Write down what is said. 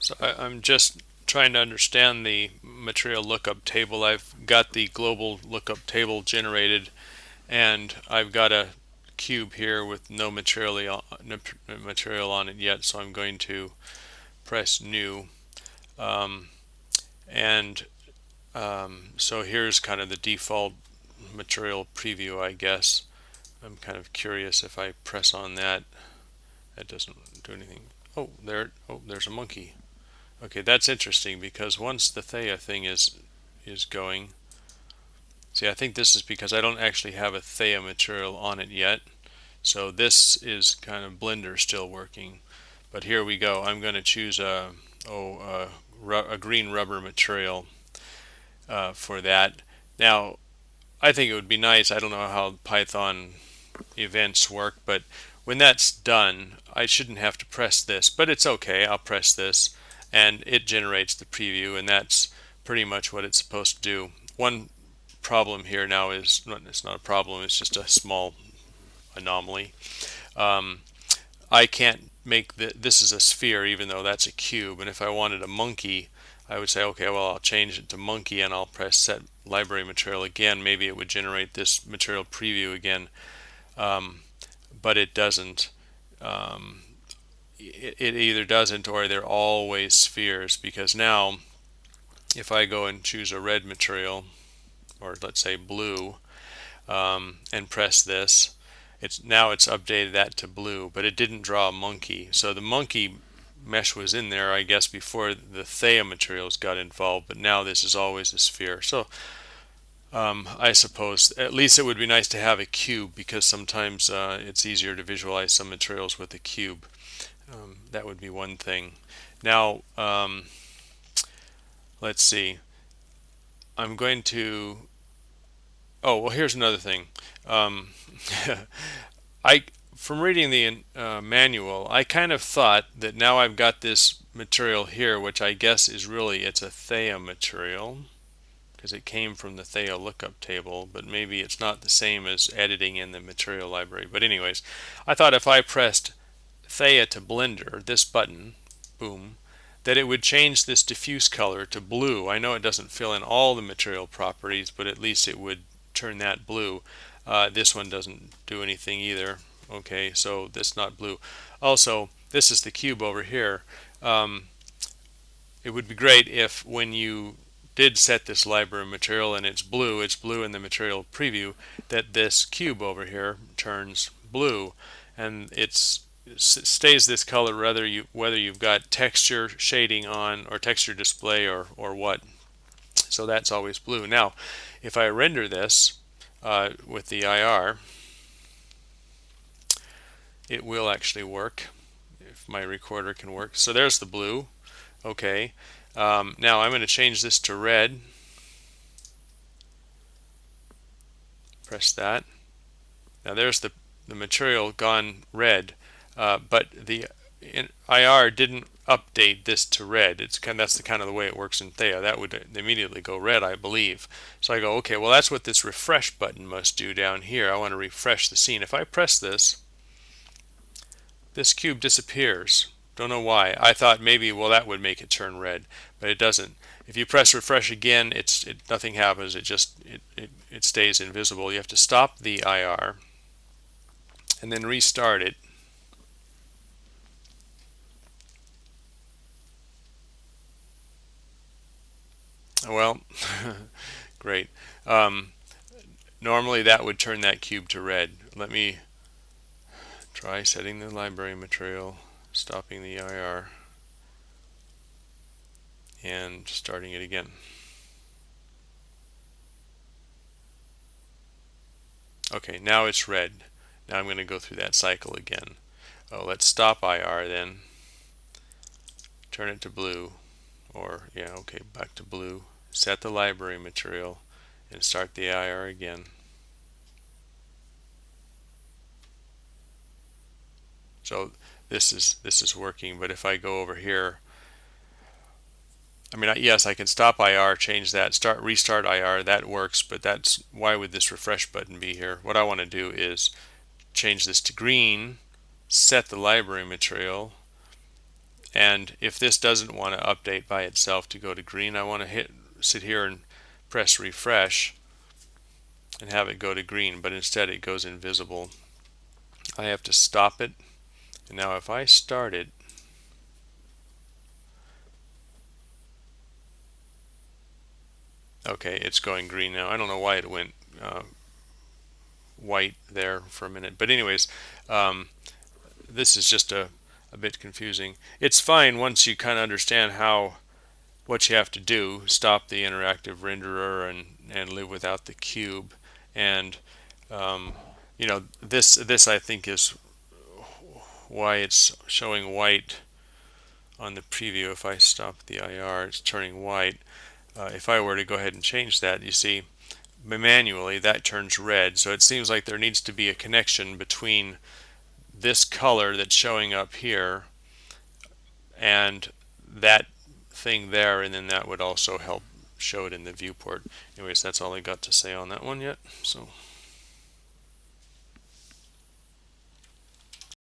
So I'm just trying to understand the material lookup table. I've got the global lookup table generated, and I've got a cube here with no material on it yet. So I'm going to press new, um, and so here's kind of the default material preview, I guess. I'm kind of curious if I press on that, that doesn't do anything. Oh, there's a monkey. Okay, that's interesting because once the Thea thing is going, see, I think this is because I don't actually have a Thea material on it yet. So this is kind of Blender still working. But here we go. I'm going to choose a green rubber material for that. Now, I think it would be nice. I don't know how Python events work, but when that's done, I shouldn't have to press this, but it's okay. I'll press this and it generates the preview, and that's pretty much what it's supposed to do. One problem here now is, it's not a problem, it's just a small anomaly. Um, I can't make this is a sphere even though that's a cube, and if I wanted a monkey, I would say, okay, well, I'll change it to monkey and I'll press set library material again. Maybe it would generate this material preview again, but it doesn't. It either doesn't or they're always spheres, because now if I go and choose a red material, or let's say blue, and press this, it's updated that to blue, but it didn't draw a monkey. So the monkey mesh was in there, I guess, before the Thea materials got involved, but now this is always a sphere. So I suppose at least it would be nice to have a cube, because sometimes it's easier to visualize some materials with a cube. That would be one thing. Now, let's see. I'm going to. Oh, well, here's another thing. Um, I, from reading the manual, I kind of thought that now I've got this material here, which I guess is really, it's a Thea material, because it came from the Thea lookup table, but maybe it's not the same as editing in the material library. But anyways, I thought if I pressed Thea to Blender, this button, boom, that it would change this diffuse color to blue. I know it doesn't fill in all the material properties, but at least it would turn that blue. This one doesn't do anything either. Okay, so this not blue. Also, this is the cube over here. It would be great if when you did set this library material and it's blue in the material preview, that this cube over here turns blue, and it stays this color whether you've got texture shading on or texture display or what. So that's always blue. Now, if I render this with the IR, it will actually work if my recorder can work. So there's the blue. Okay. Now I'm going to change this to red. Press that. Now there's the material gone red, but the IR didn't update this to red. That's the kind of the way it works in Thea. That would immediately go red, I believe. So I go, okay, well, that's what this refresh button must do down here. I want to refresh the scene. If I press this, this cube disappears. Don't know why. I thought maybe, well, that would make it turn red, but it doesn't. If you press refresh again, nothing happens. It stays invisible. You have to stop the IR and then restart it. Well, great. Normally that would turn that cube to red. Let me try setting the library material, stopping the IR, and starting it again. Okay, now it's red. Now I'm going to go through that cycle again. Oh, let's stop IR then. Turn it to blue. Or, yeah, okay, back to blue. Set the library material and start the IR again. So this is working, but if I go over here, I mean, yes, I can stop IR, change that, restart IR, that works, but why would this refresh button be here? What I want to do is change this to green, set the library material, And if this doesn't want to update by itself to go to green, I want to sit here and press refresh and have it go to green, but instead it goes invisible. I have to stop it. And now if I start it, okay, it's going green now. I don't know why it went white there for a minute. But anyways, this is just a bit confusing. It's fine once you kind of understand what you have to do, stop the interactive renderer and live without the cube. And this I think is why it's showing white on the preview. If I stop the IR, it's turning white. If I were to go ahead and change that, you see manually that turns red. So it seems like there needs to be a connection between this color that's showing up here and that thing there, and then that would also help show it in the viewport. Anyways, that's all I got to say on that one yet. So